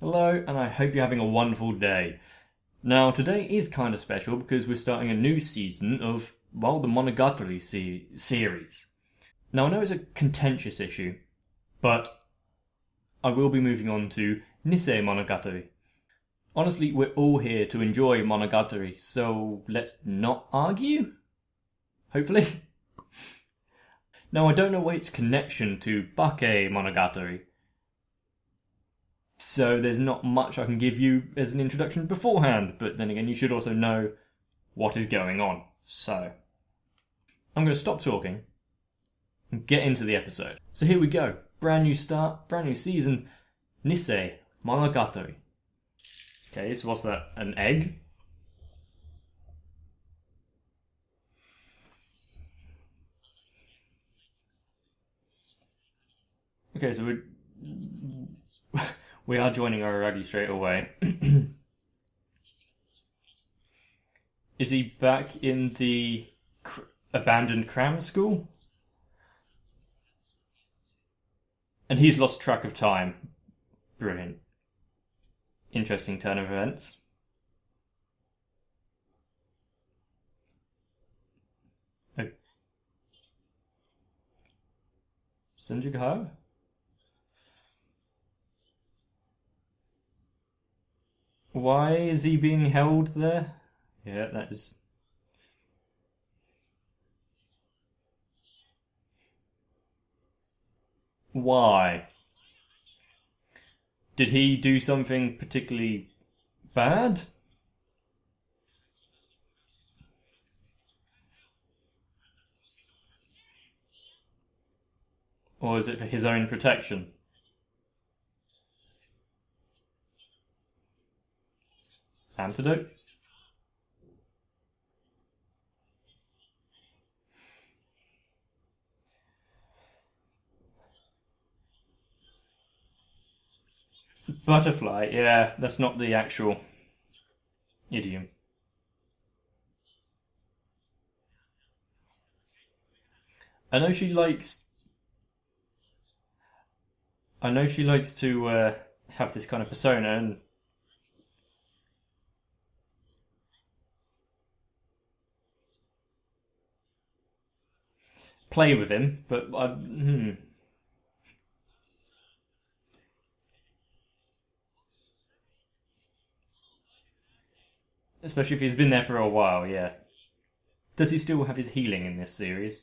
Hello, and I hope you're having a wonderful day. Now, today is kind of special because we're starting a new season of, well, the Monogatari series. Now, I know it's a contentious issue, but I will be moving on to Nisemonogatari. Honestly, we're all here to enjoy Monogatari, so let's not argue? Hopefully. Now, I don't know its connection to Bakemonogatari, so there's not much I can give you as an introduction beforehand, but then again, you should also know what is going on. So, I'm going to stop talking and get into the episode. So here we go. Brand new start, brand new season, Nisemonogatari. Okay, so what's that? An egg? Okay, so we are joining Araragi straight away. Is he back in the abandoned cram school? And he's lost track of time. Brilliant. Interesting turn of events. Senjuga? Why is he being held there? Yeah, that is... Why? Did he do something particularly bad? Or is it for his own protection? Antidote? Butterfly, yeah, that's not the actual idiom. I know she likes. I know she likes to have this kind of persona and play with him, but especially if he's been there for a while, yeah. Does he still have his healing in this series?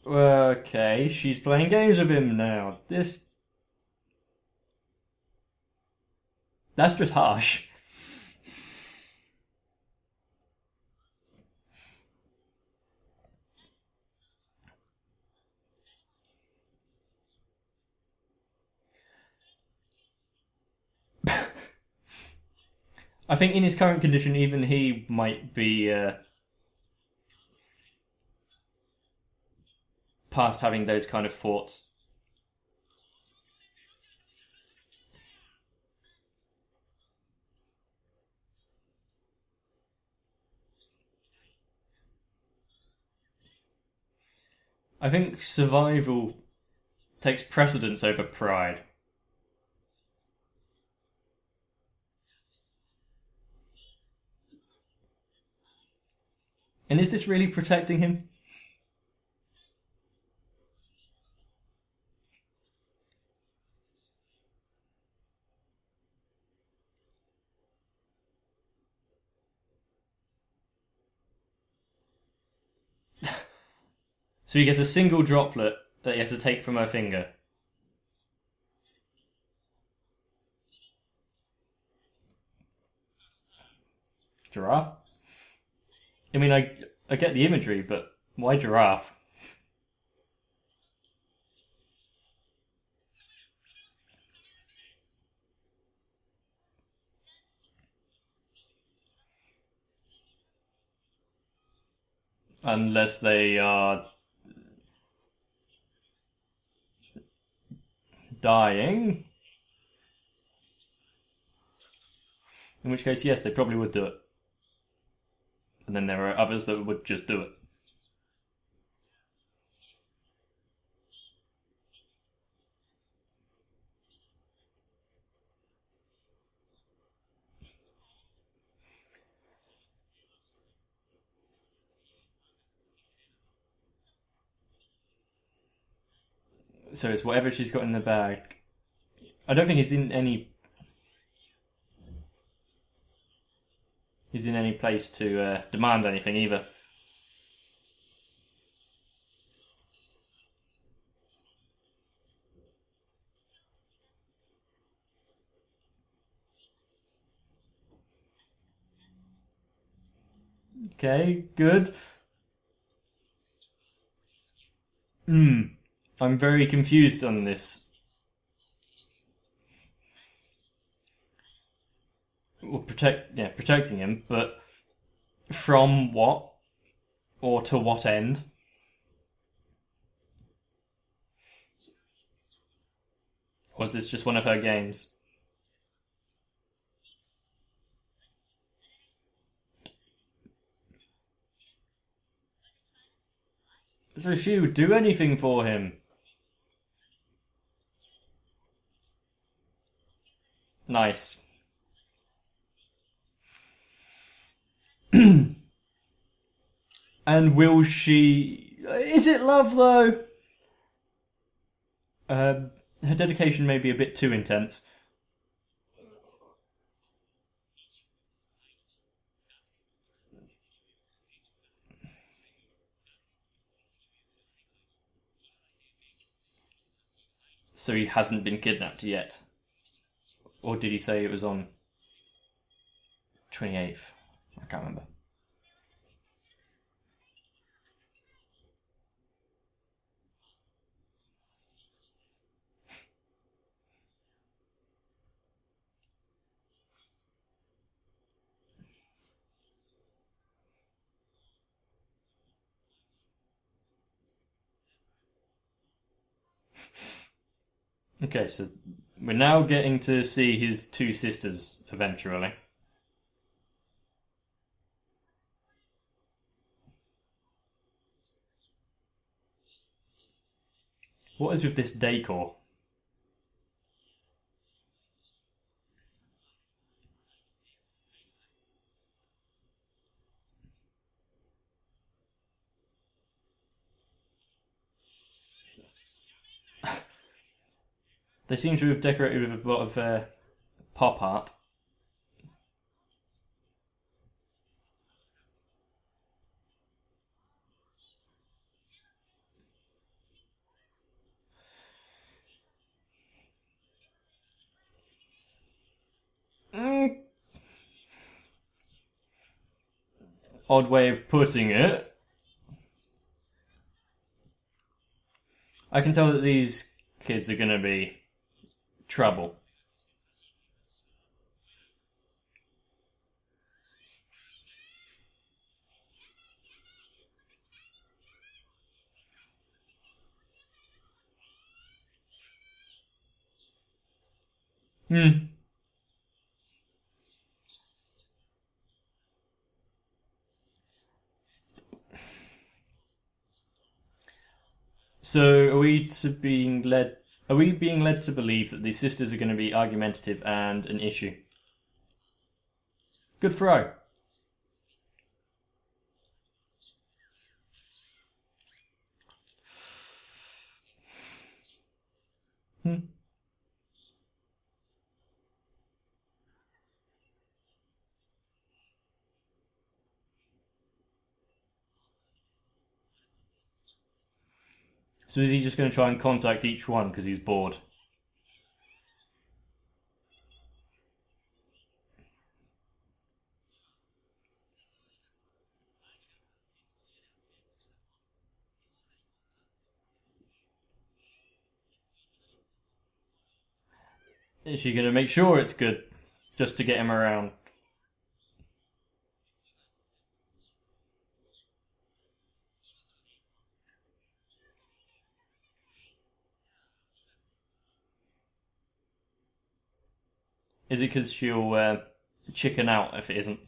Okay, she's playing games with him now. That's just harsh. I think in his current condition, even he might be past having those kind of thoughts. I think survival takes precedence over pride. And is this really protecting him? So he gets a single droplet that he has to take from her finger. Giraffe? I mean, I get the imagery, but why giraffe? Unless they are dying. In which case, yes, they probably would do it. And then there are others that would just do it. So it's whatever she's got in the bag. I don't think he's in any place to demand anything either. Okay, good. I'm very confused on this. Well, protecting him, but from what? Or to what end? Or is this just one of her games? So she would do anything for him. Nice. And will she... Is it love, though? Her dedication may be a bit too intense. So he hasn't been kidnapped yet. Or did he say it was on 28th? I can't remember. Okay, so we're now getting to see his two sisters eventually. What is with this decor? They seem to have decorated with a lot of pop art. Odd way of putting it. I can tell that these kids are going to be trouble. So are we being led to believe that these sisters are going to be argumentative and an issue? Good for O. So is he just going to try and contact each one because he's bored? Is she going to make sure it's good just to get him around? Is it because she'll chicken out if it isn't?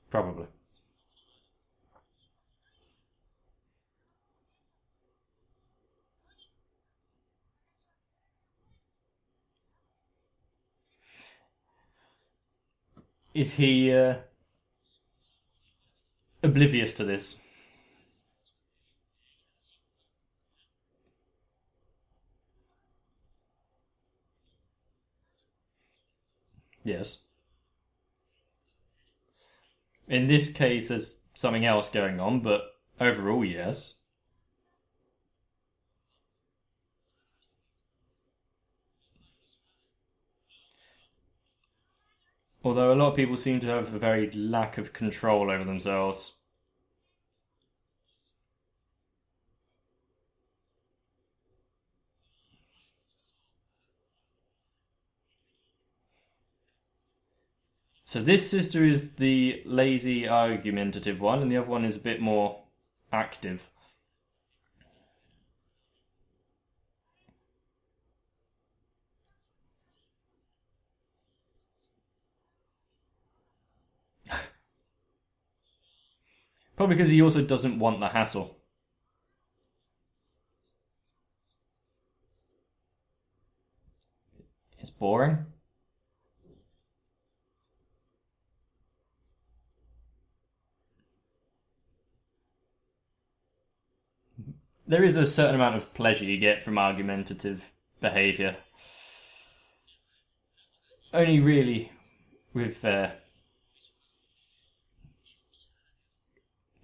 Probably. Is he oblivious to this? Yes. In this case, there's something else going on, but overall, yes. Although a lot of people seem to have a very lack of control over themselves. So this sister is the lazy, argumentative one, and the other one is a bit more active. Probably because he also doesn't want the hassle. It's boring. There is a certain amount of pleasure you get from argumentative behaviour. Only really with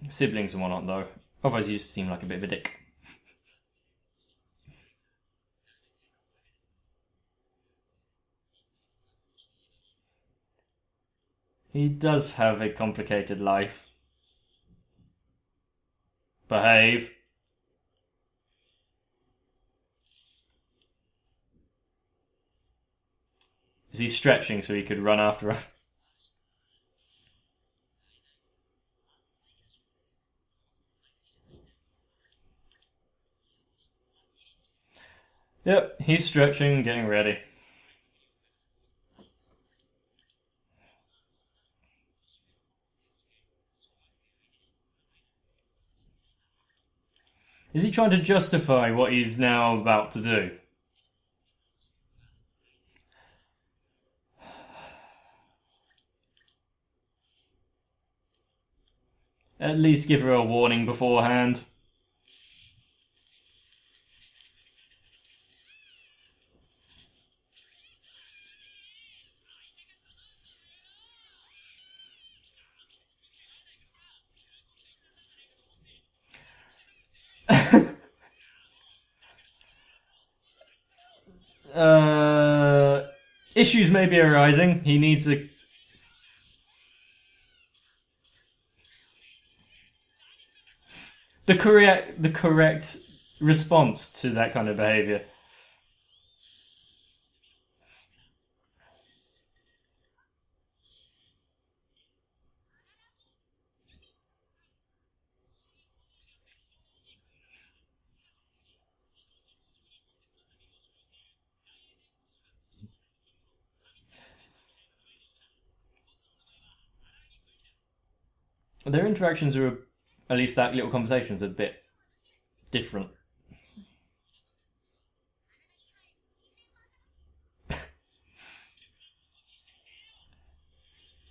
siblings and whatnot, though. Otherwise, you just seem like a bit of a dick. He does have a complicated life. Behave. Is he stretching so he could run after her? Yep, he's stretching, getting ready. Is he trying to justify what he's now about to do? At least give her a warning beforehand. Issues may be arising. He needs a... the correct response to that kind of behaviour. Their interactions are, at least that little conversation is a bit different.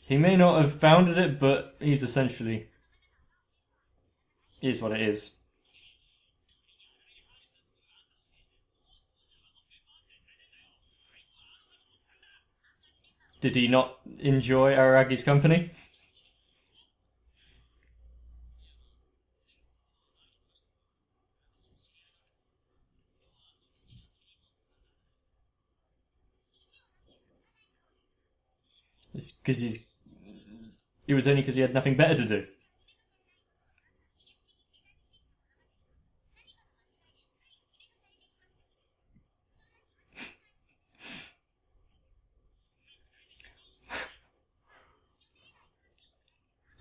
He may not have founded it, but he's essentially is what it is. Did he not enjoy Aragi's company? It's because he's. It was only because he had nothing better to do.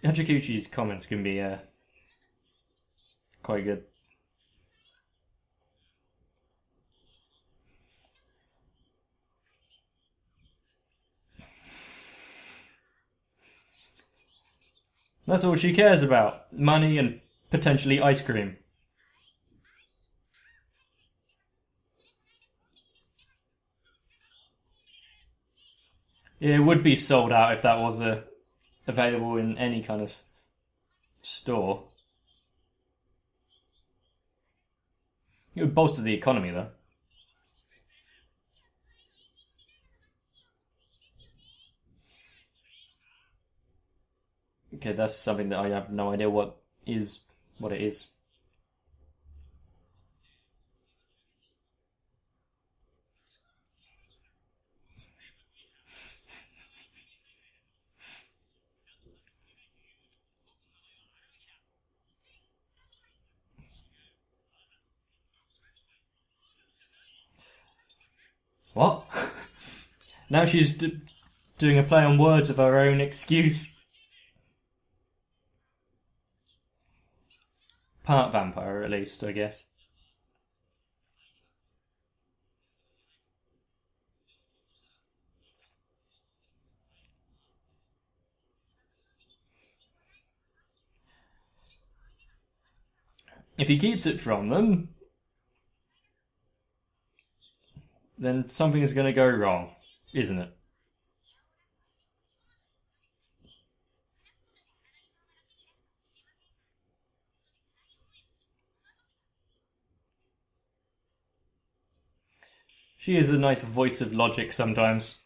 Hachikuchi's comments can be quite good. That's all she cares about. Money and potentially ice cream. It would be sold out if that was available in any kind of store. It would bolster the economy, though. Okay, that's something that I have no idea what it is. What? Now she's doing a play on words of her own excuse. Part vampire, at least, I guess. If he keeps it from them, then something is going to go wrong, isn't it? She is a nice voice of logic sometimes.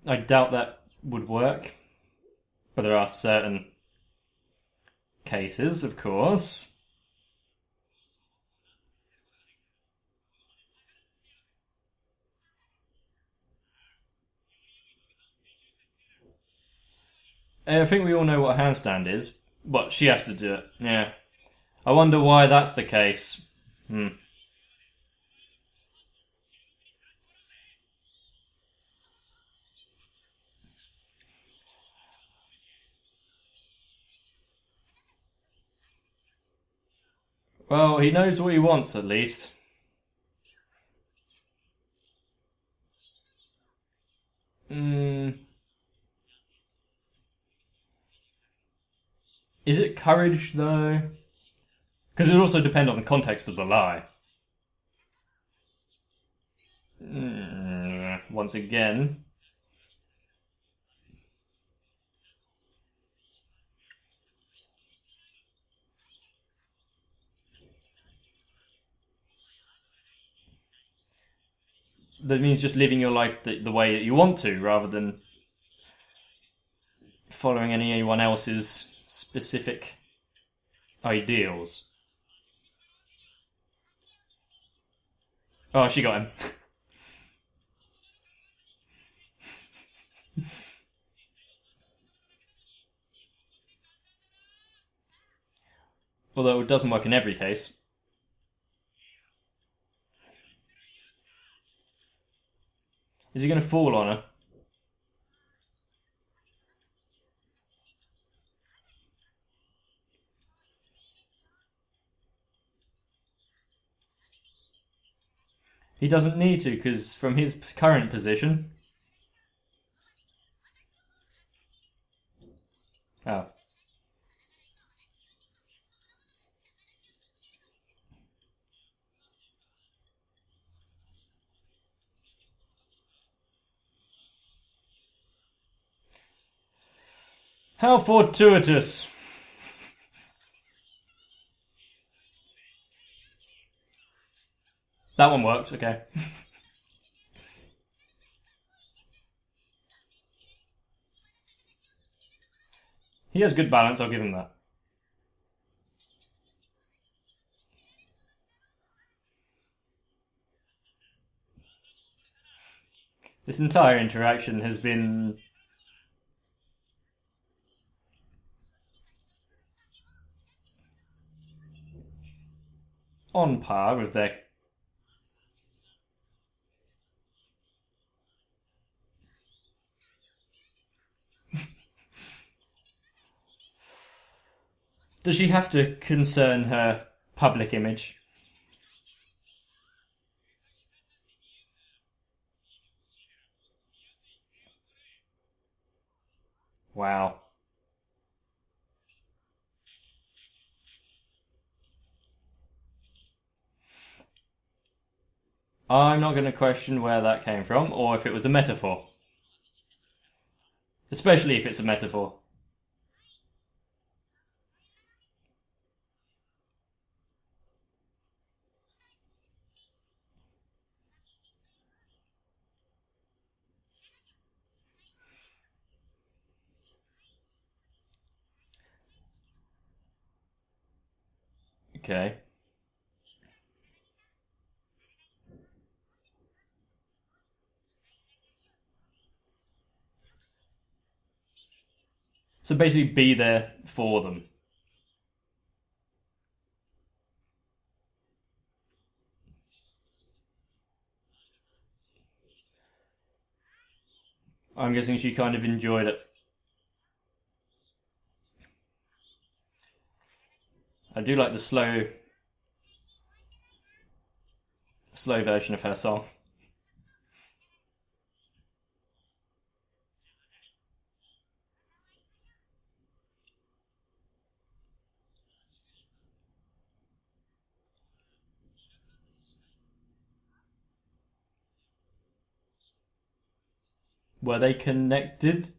I doubt that would work, but there are certain cases, of course. I think we all know what a handstand is, but she has to do it. Yeah. I wonder why that's the case. Well, he knows what he wants, at least. Is it courage, though? Because it would also depend on the context of the lie. Once again. That means just living your life the way that you want to, rather than following anyone else's specific ideals. Oh, she got him. Although it doesn't work in every case. Is he going to fall on her? He doesn't need to, because from his current position... Oh. How fortuitous! That one worked, okay. He has good balance, I'll give him that. This entire interaction has been on par with their. Does she have to concern her public image? Wow. I'm not going to question where that came from or if it was a metaphor. Especially if it's a metaphor. Okay. So basically be there for them. I'm guessing she kind of enjoyed it. I do like the slow version of her song. Were they connected?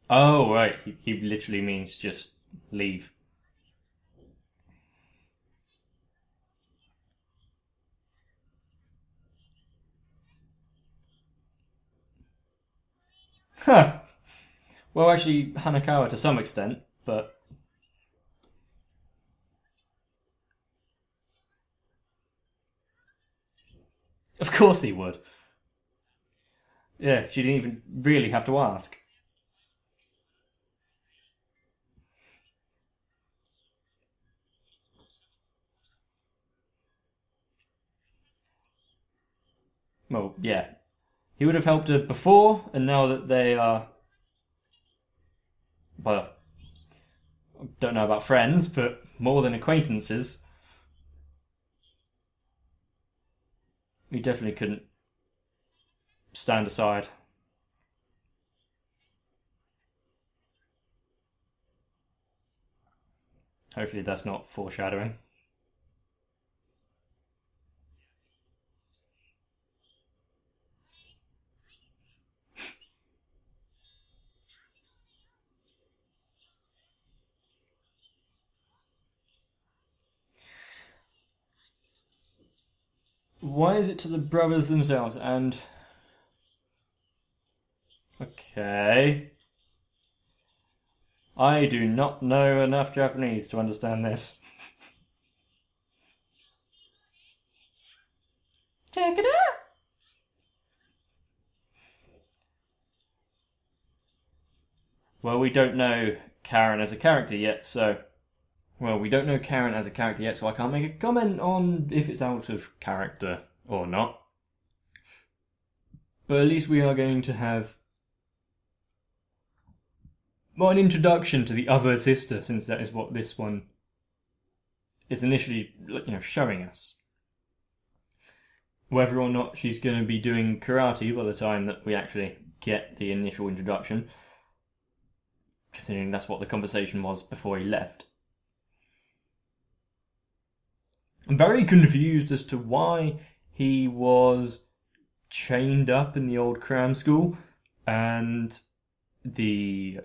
Oh, right. He literally means just leave. Huh. Well, actually, Hanakawa to some extent, but of course he would. Yeah, she didn't even really have to ask. Well, yeah. He would have helped her before, and now that they are. Well, I don't know about friends, but more than acquaintances, he definitely couldn't stand aside. Hopefully, that's not foreshadowing. Why is it to the brothers themselves? And. Okay. I do not know enough Japanese to understand this. Check it out! Well, we don't know Karen as a character yet, so. Well, we don't know Karen as a character yet, so I can't make a comment on if it's out of character or not. But at least we are going to have. Well, an introduction to the other sister, since that is what this one is initially, showing us. Whether or not she's going to be doing karate by the time that we actually get the initial introduction, considering that's what the conversation was before he left. I'm very confused as to why he was chained up in the old cram school and the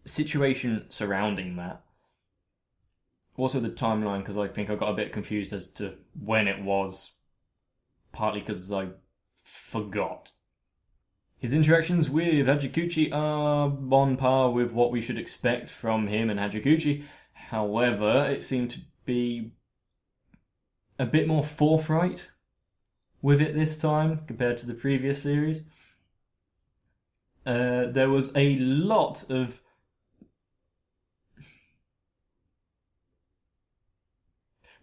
situation surrounding that. Also the timeline, because I think I got a bit confused as to when it was, partly because I forgot. His interactions with Hachikuchi are on par with what we should expect from him and Hachikuchi. However, it seemed to be a bit more forthright with it this time compared to the previous series. There was a lot of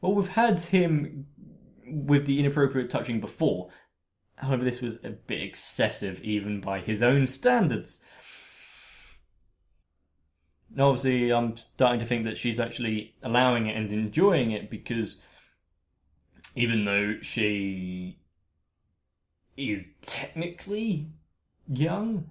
we've had him with the inappropriate touching before. However, this was a bit excessive even by his own standards. Now, obviously, I'm starting to think that she's actually allowing it and enjoying it, because even though she is technically young,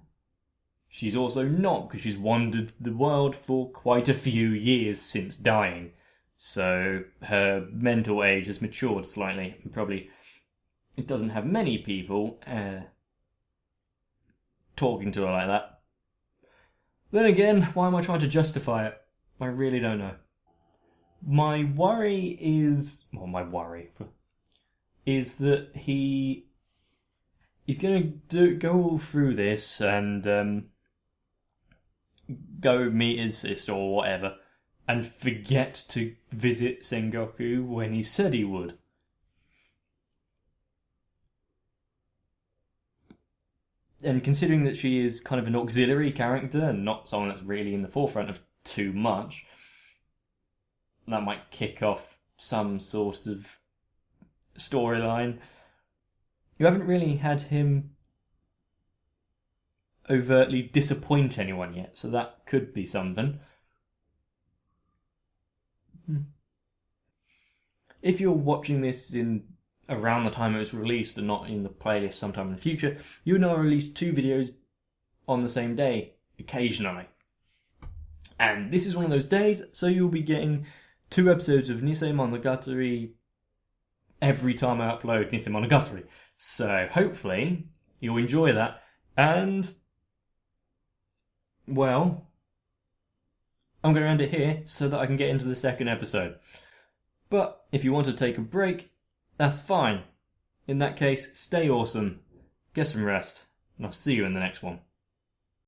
she's also not, because she's wandered the world for quite a few years since dying. So her mental age has matured slightly, and probably it doesn't have many people talking to her like that. Then again, why am I trying to justify it? I really don't know. My worry is that he's going to go all through this and go meet his sister or whatever, and forget to visit Sengoku when he said he would. And considering that she is kind of an auxiliary character and not someone that's really in the forefront of too much, that might kick off some sort of storyline. You haven't really had him overtly disappoint anyone yet, so that could be something. If you're watching this in around the time it was released and not in the playlist sometime in the future, you know I release 2 videos on the same day, occasionally. And this is one of those days, so you'll be getting 2 episodes of Nisemonogatari every time I upload Nisemonogatari. So hopefully you'll enjoy that, and well, I'm going to end it here so that I can get into the second episode. But if you want to take a break, that's fine. In that case, stay awesome, get some rest, and I'll see you in the next one.